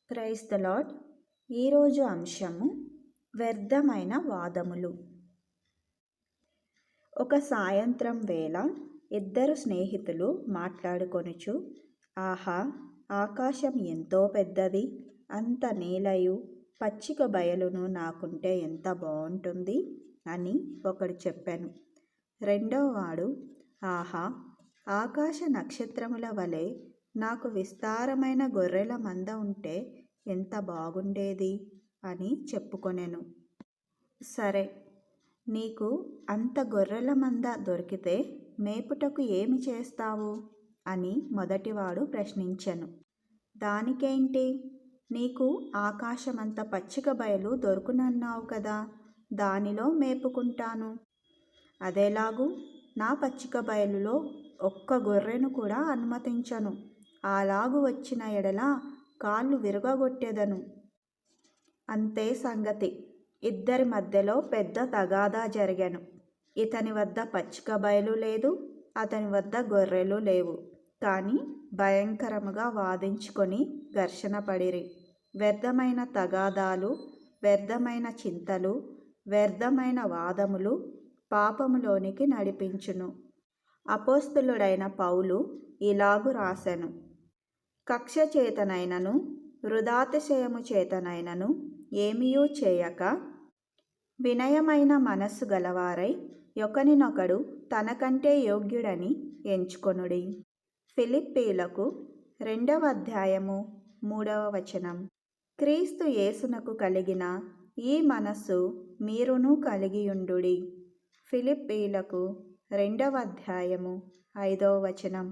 Praise the lord. ఈరోజు అంశము వ్యర్థమైన వాదములు. ఒక సాయంత్రం వేళ ఇద్దరు స్నేహితులు మాట్లాడుకొనుచు, ఆహా, ఆకాశం ఎంతో పెద్దది, అంత నేలయు పచ్చిక బయలును నాకుంటే ఎంత బాగుంటుంది అని ఒకడు చెప్పాను. రెండోవాడు, ఆహా, ఆకాశ నక్షత్రముల వలె నాకు విస్తారమైన గొర్రెల మంద ఉంటే ఎంత బాగుండేది అని చెప్పుకొనెను. సరే, నీకు అంత గొర్రెల మంద దొరికితే మేపుటకు ఏమి చేస్తావు అని మొదటివాడు ప్రశ్నించెను. దానికేంటి, నీకు ఆకాశమంత పచ్చిక బయలు దొరుకునన్నావు కదా, దానిలో మేపుకుంటాను. అదెలాగు? నా పచ్చిక బయలులో ఒక్క గొర్రెను కూడా అనుమతించను. అలాగు వచ్చిన ఎడల కాళ్ళు విరగగొట్టెదను. అంతే సంగతి. ఇద్దరి మధ్యలో పెద్ద తగాదా జరిగెను. ఇతని వద్ద పచ్చిక బయలు లేదు, అతని వద్ద గొర్రెలు లేవు. కానీ భయంకరముగా వాదించుకొని ఘర్షణ పడిరి. వ్యర్థమైన తగాదాలు, వ్యర్థమైన చింతలు, వ్యర్థమైన వాదములు పాపములోనికి నడిపించును. అపోస్తలుడైన పౌలు ఇలాగు రాసెను, కక్ష చేతనైనను వృధాతిశయము చేతనైనను ఏమియూ చేయక వినయమైన మనస్సు గలవారై ఒకనినొకడు తనకంటే యోగ్యుడని ఎంచుకొనుడి. ఫిలిప్పీలకు 2వ అధ్యాయము 3వ వచనం. క్రీస్తు యేసునకు కలిగిన ఈ మనస్సు మీరును కలిగియుండుడి. ఫిలిప్పీలకు 2వ అధ్యాయము 5వ వచనం.